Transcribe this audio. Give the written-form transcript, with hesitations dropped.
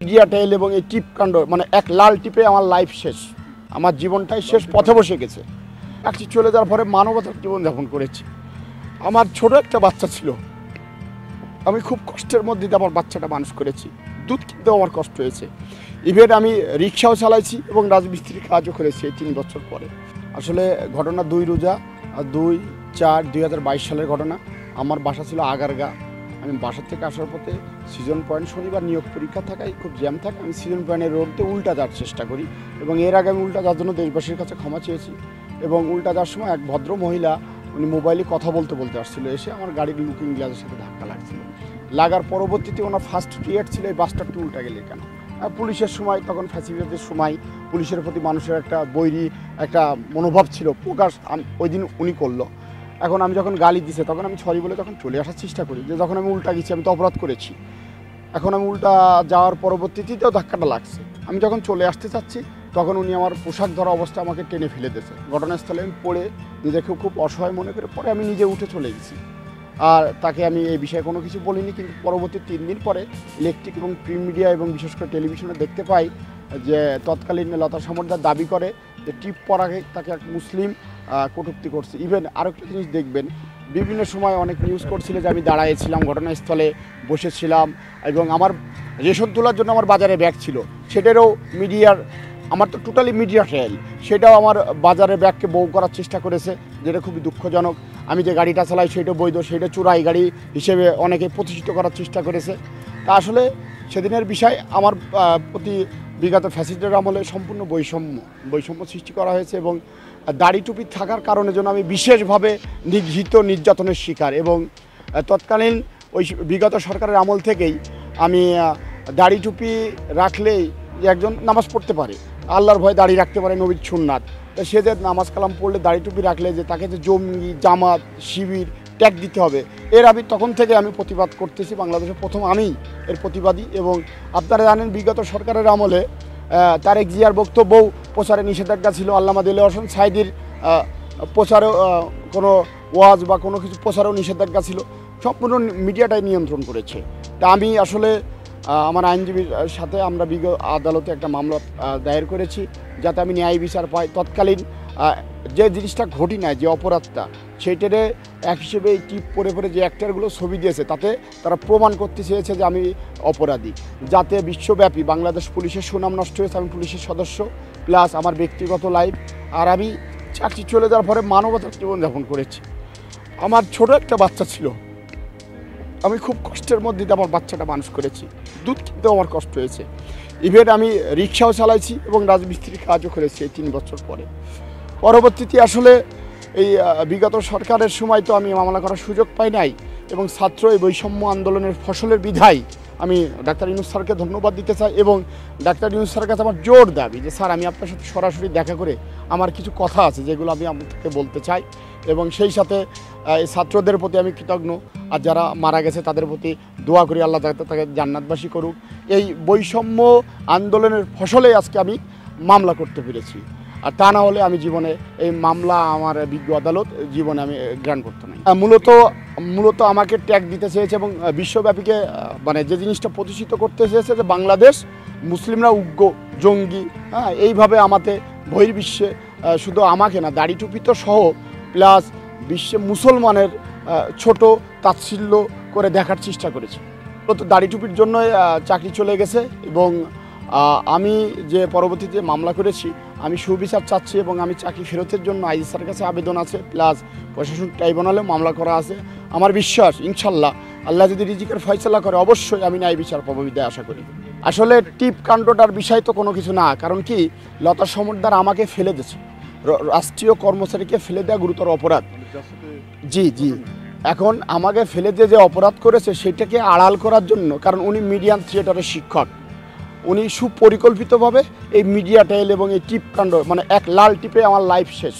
Media টেল এবং এই টিপ কাণ্ড মানে এক লাল টিপে আমার লাইফ শেষ, আমার জীবনটাই শেষ পথে বসে গেছে। একটি চলে যাওয়ার পরে মানবতার জীবনযাপন করেছি। আমার ছোট একটা বাচ্চা ছিল, আমি খুব কষ্টের মধ্যে দিয়ে আমার বাচ্চাটা মানুষ করেছি। দুধ কিনতেও আমার কষ্ট হয়েছে। ইভেন আমি রিক্সাও চালাইছি এবং রাজমিস্ত্রির কাজও করেছি এই 3 বছর পরে। আসলে ঘটনা 2/4/2022 সালের ঘটনা। আমার বাসা ছিল আগারগা। আমি বাসা থেকে আসার পথে সিজন পয়েন্ট শনিবার নিয়োগ পরীক্ষা থাকায় খুব জ্যাম থাকে, আমি সিজন পয়েন্টের রোডতে উল্টা যাওয়ার চেষ্টা করি এবং এর আগে আমি উল্টা যাওয়ার জন্য দেশবাসীর কাছে ক্ষমা চেয়েছি। এবং উল্টা যাওয়ার সময় এক ভদ্র মহিলা উনি মোবাইলে কথা বলতে আসছিল, এসে আমার গাড়ির লুকিং গ্লাসের সাথে ধাক্কা লাগছিল। লাগার পরবর্তীতে ওনার ফার্স্ট রিয়েক্ট ছিল এই বাসটা একটু উল্টা গেলে কেন। পুলিশের সময় তখন ফ্যাসিলিটির সময় পুলিশের প্রতি মানুষের একটা বৈরী একটা মনোভাব ছিল, প্রকাশ ওই দিন উনি করলো। এখন আমি যখন গালি দিছে তখন আমি সরি বলে তখন চলে আসার চেষ্টা করি, যে যখন আমি উল্টা গেছি আমি তো অপরাধ করেছি। এখন আমি উল্টা যাওয়ার পরবর্তীতেও ধাক্কাটা লাগছে। আমি যখন চলে আসতে চাচ্ছি তখন উনি আমার পোশাক ধরা অবস্থা আমাকে টেনে ফেলে দিয়েছে। ঘটনাস্থলে আমি পড়ে নিজেকে খুব অসহায় মনে করে পরে আমি নিজে উঠে চলে গেছি। আর তাকে আমি এই বিষয়ে কোনো কিছু বলিনি, কিন্তু পরবর্তী 3 দিন পরে ইলেকট্রিক এবং প্রিন্ট মিডিয়া এবং বিশেষ করে টেলিভিশনে দেখতে পাই যে তৎকালীন লতা সমর্দার দাবি করে যে টিপ পরাকে তাকে এক মুসলিম কটূক্তি করছে। ইভেন আরেকটা জিনিস দেখবেন, বিভিন্ন সময় অনেক নিউজ করছিল যে আমি দাঁড়াইছিলাম ঘটনাস্থলে বসেছিলাম এবং আমার রেশন তোলার জন্য আমার বাজারে ব্যাগ ছিল, সেটারও মিডিয়ার, আমার তো টোটালি মিডিয়া ট্রায়াল, সেটাও আমার বাজারে ব্যাগকে বউ করার চেষ্টা করেছে, যেটা খুবই দুঃখজনক। আমি যে গাড়িটা চালাই সেটা বৈধ, সেটা চোরাই গাড়ি হিসেবে অনেকে প্রতিষ্ঠিত করার চেষ্টা করেছে। তা আসলে সেদিনের বিষয় আমার প্রতি বিগত ফ্যাসিস্টের আমলে সম্পূর্ণ বৈষম্য সৃষ্টি করা হয়েছে এবং দাড়ি টুপি থাকার কারণে যেন আমি বিশেষভাবে নিগৃহীত নির্যাতনের শিকার। এবং তৎকালীন ওই বিগত সরকারের আমল থেকেই আমি দাড়ি টুপি রাখলেই একজন নামাজ পড়তে পারে, আল্লাহর ভয়ে দাড়ি রাখতে পারে, নবীর সুন্নাত। সে যে নামাজ কালাম পড়লে দাড়ি টুপি রাখলে যে তাকে যে জঙ্গি জামাত শিবির ট্যাগ দিতে হবে, এর আমি তখন থেকে আমি প্রতিবাদ করতেছি। বাংলাদেশের প্রথম আমি এর প্রতিবাদী। এবং আপনারা জানেন বিগত সরকারের আমলে তারেক জিয়ার বক্তব্যও প্রচারে নিষেধাজ্ঞা ছিল, আল্লামা দেলোয়ার হোসেন সাঈদীর প্রচারেও কোনো ওয়াজ বা কোনো কিছু প্রচারেও নিষেধাজ্ঞা ছিল, সম্পূর্ণ মিডিয়াটাই নিয়ন্ত্রণ করেছে। তা আমি আসলে আমার আইনজীবীর সাথে আমরা আদালতে একটা মামলা দায়ের করেছি যাতে আমি ন্যায় বিচার পাই। তৎকালীন যে জিনিসটা ঘটি নাই, যে অপরাধটা, সেইটারে এক হিসেবে এই টিপ পরে যে অ্যাক্টারগুলো ছবি দিয়েছে তাতে তারা প্রমাণ করতে চেয়েছে যে আমি অপরাধী, যাতে বিশ্বব্যাপী বাংলাদেশ পুলিশের সুনাম নষ্ট হয়েছে। আমি পুলিশের সদস্য প্লাস আমার ব্যক্তিগত লাইফ, আর আমি চাকরি চলে যাওয়ার পরে মানবতার জীবনযাপন করেছি। আমার ছোট একটা বাচ্চা ছিল, আমি খুব কষ্টের মধ্যে দিয়ে আমার বাচ্চাটা মানুষ করেছি। দুধ কিনতেও আমার কষ্ট হয়েছে। ইভেন আমি রিক্সাও চালাইছি এবং রাজমিস্ত্রির কাজও করেছি এই 3 বছর পরে। পরবর্তীতে আসলে এই বিগত সরকারের সময় তো আমি মামলা করার সুযোগ পাই নাই এবং ছাত্র এই বৈষম্য আন্দোলনের ফসলের বিধায় আমি ডাক্তার ইউনূস স্যারকে ধন্যবাদ দিতে চাই। এবং ডাক্তার ইউনূস স্যারের কাছে আমার জোর দাবি যে স্যার আমি আপনার সাথে সরাসরি দেখা করে আমার কিছু কথা আছে যেগুলো আমি আপনাকে বলতে চাই। এবং সেই সাথে এই ছাত্রদের প্রতি আমি কৃতজ্ঞ, আর যারা মারা গেছে তাদের প্রতি দোয়া করি আল্লাহ তাকে জান্নাতবাসী করুক। এই বৈষম্য আন্দোলনের ফসলে আজকে আমি মামলা করতে পেরেছি, আর তা না হলে আমি জীবনে এই মামলা আমার বিজ্ঞ আদালত জীবনে আমি গ্রহণ করতে নাই। মূলত আমাকে ট্যাগ দিতে চেয়েছে এবং বিশ্বব্যাপীকে মানে যে জিনিসটা প্রতিষ্ঠিত করতে চেয়েছে যে বাংলাদেশ মুসলিমরা উগ্র জঙ্গি, এইভাবে আমাদের বহির্বিশ্বে শুধু আমাকে না দাড়ি টুপি তো সহ প্লাস বিশ্বে মুসলমানের ছোট তাচ্ছিল্য করে দেখার চেষ্টা করেছে। তো দাড়ি টুপির জন্য চাকরি চলে গেছে এবং আমি যে পরবর্তীতে মামলা করেছি আমি সুবিচার চাচ্ছি এবং আমি চাকরি ফেরতের জন্য আইজি স্যারের কাছে আবেদন আছে, প্লাস প্রশাসন ট্রাইব্যুনালেও মামলা করা আছে। আমার বিশ্বাস ইনশাল্লাহ আল্লাহ যদি রিজিকের ফয়সালা করে অবশ্যই আমি ন্যায় বিচার পাবো বিদায় আশা করি। আসলে টিপ কাণ্ডটার বিষয় তো কোনো কিছু না, কারণ কি লতা সমর্দার আমাকে ফেলে দিয়েছে, রাষ্ট্রীয় কর্মচারীকে ফেলে দেওয়া গুরুতর অপরাধ। জি এখন আমাকে ফেলে দিয়ে যে অপরাধ করেছে সেটাকে আড়াল করার জন্য, কারণ উনি মিডিয়াম থিয়েটারের শিক্ষক, উনি সুপরিকল্পিতভাবে এই মিডিয়া ট্রায়াল এবং এই টিপ কাণ্ড মানে এক লাল টিপে আমার লাইফ শেষ।